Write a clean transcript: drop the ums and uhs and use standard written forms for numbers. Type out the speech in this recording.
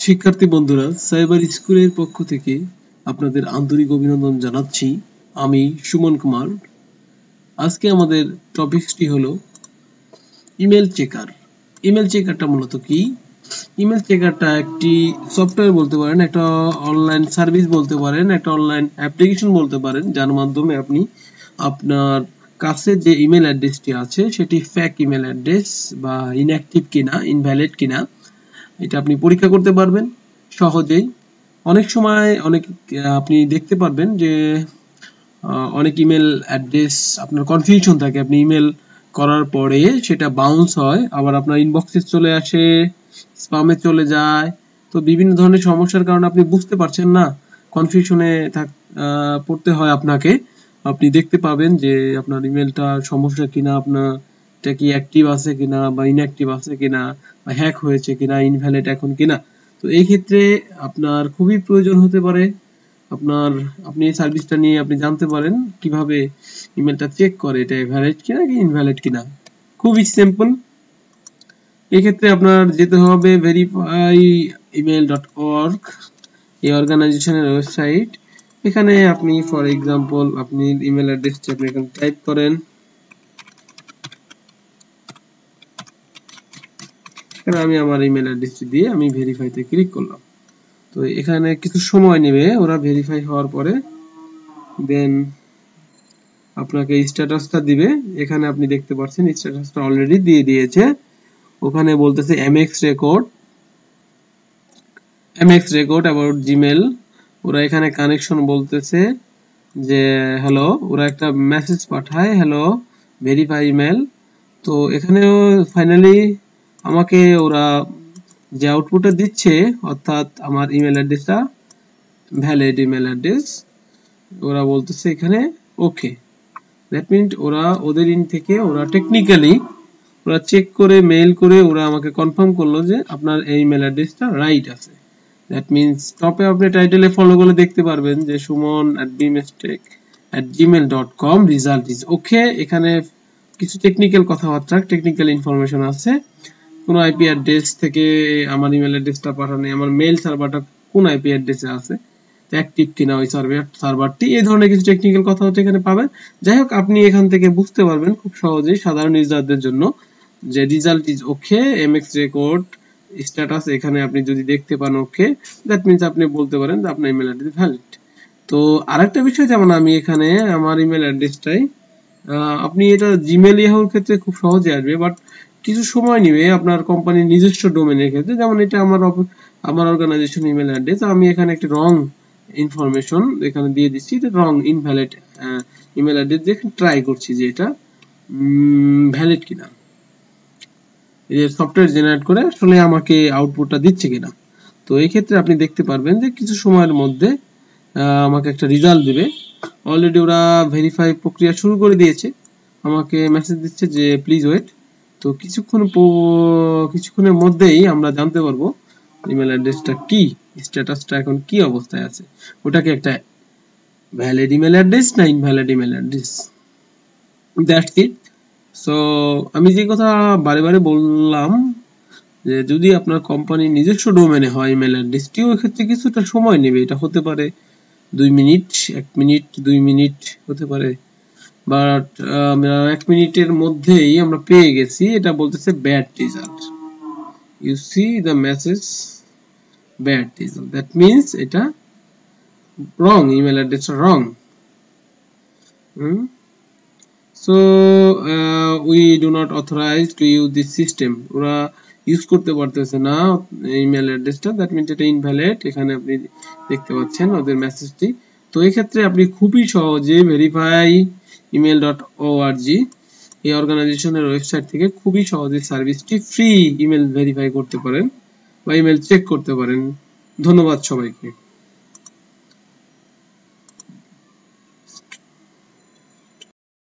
শিক্ষার্থী বন্ধুরা, সাইবার স্কুলের পক্ষ থেকে আপনাদের আন্তরিক অভিনন্দন জানাচ্ছি। আমি সুমন কুমার। আজকে আমাদের টপিকটি হলো ইমেল চেকার। ইমেল চেকারটা মূলত কি? ইমেল চেকারটা একটি সফটওয়্যার বলতে পারেন, একটা অনলাইন সার্ভিস বলতে পারেন, একটা অনলাইন অ্যাপ্লিকেশন বলতে পারেন, যার মাধ্যমে আপনি আপনার কাছে যে ইমেল অ্যাড্রেসটি আছে সেটি ফেক ইমেল অ্যাড্রেস বা ইনঅ্যাক্টিভ কিনা, ইনভ্যালিড কিনা, এটা আপনি পরীক্ষা করতে পারবেন সহজেই। অনেক সময় আপনি দেখতে পারবেন যে অনেক ইমেল অ্যাড্রেস আপনার কনফিউশন থাকে, আপনি ইমেল করার পরে সেটা বাউন্স হয়, আবার আপনার ইনবক্সে চলে আসে, স্প্যামে চলে যায়। তো বিভিন্ন ধরনের সমস্যার কারণে আপনি বুঝতে পারছেন না, কনফিউশনে পড়তে হয় আপনাকে। আপনি দেখতে পাবেন যে আপনার ইমেলটা সমস্যা কিনা, আপনার এটা কি অ্যাক্টিভ আছে কিনা বা ইনঅ্যাক্টিভ আছে কিনা, বা হ্যাক হয়েছে কিনা, ইনভ্যালিড এখন কিনা। তো এই ক্ষেত্রে আপনার খুবই প্রয়োজন হতে পারে আপনি এই সার্ভিসটা নিয়ে আপনি জানতে পারেন কিভাবে ইমেলটা চেক করে এটা ভ্যালিড কিনা কি ইনভ্যালিড কিনা। খুবই সিম্পল। এই ক্ষেত্রে আপনার যেতে হবে verifyemail.org, এই অর্গানাইজেশনের ওয়েবসাইট। এখানে আপনি ফর এক্সাম্পল আপনি ইমেল অ্যাড্রেসটি আপনি এখানে টাইপ করেন। আমি আমার ইমেল অ্যাড্রেসটি দিয়ে আমি ভেরিফাইতে ক্লিক করলাম। তো এখানে কিছু সময় নেবে ওরা ভেরিফাই হওয়ার পরে, দেন আপনাকে স্ট্যাটাসটা দিবে। এখানে আপনি দেখতে পাচ্ছেন স্ট্যাটাসটা অলরেডি দিয়ে দিয়েছে। ওখানে বলতেছে এমএক্স রেকর্ড অ্যাবাউট জিমেল। ওরা এখানে কানেকশন বলতেছে যে হ্যালো, ওরা একটা মেসেজ পাঠায়, হ্যালো ভেরিফাই ইমেল। তো এখানেও ফাইনালি আমাকে ওরা যে আউটপুটটা দিচ্ছে, অর্থাৎ আমার ইমেল অ্যাড্রেসটা ভ্যালিড ইমেল অ্যাড্রেস, ওরা বলতেছে এখানে ওকে। দ্যাট মিন্স ওদের ইন থেকে ওরা টেকনিক্যালি ওরা চেক করে মেইল করে ওরা আমাকে কনফার্ম করলো যে আপনার এই ইমেল অ্যাড্রেসটা রাইট আছে। দ্যাট মিন্স টপে আপনি টাইটেলে ফলো করে দেখতে পারবেন যে suman@bmistake@gmail.com রেজাল্ট ইজ ওকে। এখানে কিছু টেকনিক্যাল কথাবার্তা, টেকনিক্যাল ইনফরমেশন আছে। কোন আইপি অ্যাড্রেস থেকে আমার ইমেল অ্যাড্রেসটা পাঠানো, আমার মেইল সার্ভারটা কোন আইপি অ্যাড্রেসে আছে, অ্যাক্টিভ কিনা ওই সার্ভারটি, এই ধরনের কিছু টেকনিক্যাল কথা হচ্ছে এখানে পাবেন। যাই হোক, আপনি এখান থেকে বুঝতে পারবেন খুব সহজেই সাধারণ ইউজারদের জন্য যে result is okay, MX record status এখানে আপনি যদি দেখতে পান ওকে, দ্যাট মিন্স আপনি বলতে পারেন যে আপনার ইমেল অ্যাড্রেস ভ্যালিড। তো আরেকটা বিষয়, যেমন আমি এখানে আমার ইমেল অ্যাড্রেসটাই আপনি এটা জিমেল ইয়াহুর ক্ষেত্রে খুব সহজে আসবে, বাট কিছু সময় নেবে আপনার কোম্পানির নিজস্ব ডোমেনের ক্ষেত্রে। যেমন এটা আমার অর্গানাইজেশন ইমেল অ্যাড্রেস, আমি এখানে একটি রং ইনফরমেশন এখানে দিয়ে দিচ্ছি, এটা রং ইনভ্যালিড ইমেল অ্যাড্রেস দিয়ে ট্রাই করছি যে এটা ভ্যালিড কিনা, এই সফটওয়্যার জেনারেট করে আসলে আমাকে আউটপুটটা দিচ্ছে কিনা। তো এই ক্ষেত্রে আপনি দেখতে পারবেন যে কিছু সময়ের মধ্যে আমাকে একটা রেজাল্ট দিবে। অলরেডি ওরা ভেরিফাই প্রক্রিয়া শুরু করে দিয়েছে, আমাকে মেসেজ দিচ্ছে যে প্লিজ ওয়েট। তো কিছুক্ষণের মধ্যেই আমরা জানতে পারবো ইমেল অ্যাড্রেসটা কি, স্ট্যাটাসটা এখন কি অবস্থায় আছে, ওটাকে একটা ভ্যালিড ইমেল অ্যাড্রেস না invalid email address. That's it. So আমি যে কথা বারে বারে বললাম যে যদি আপনার কোম্পানির নিজস্ব ডোমেনে হয় ইমেল অ্যাড্রেসটি, ওই ক্ষেত্রে কিছুটা সময় নেবে। এটা হতে পারে 2 মিনিট, 1 মিনিট, 2 মিনিট হতে পারে, বাট 1 মিনিটের মধ্যেই আমরা পেয়ে গেছি। এটা বলতেছে bad result, you see the message bad result, that means এটা রং, ইমেল অ্যাড্রেসটা wrong. So we do not authorize to use this system, ওরা ইউজ করতে পারতেছে না ইমেল অ্যাড্রেসটা, দ্যাট মিন্স এটা ইনভ্যালিড। এখানে আপনি দেখতে পাচ্ছেন ওদের মেসেজটি। তো এই ক্ষেত্রে আপনি খুবই সহজে verifyemail.org এই অর্গানাইজেশনের ওয়েবসাইট থেকে খুবই সহজে সার্ভিসটি ফ্রি ইমেল ভেরিফাই করতে পারেন বা ইমেল চেক করতে পারেন। ধন্যবাদ সবাইকে।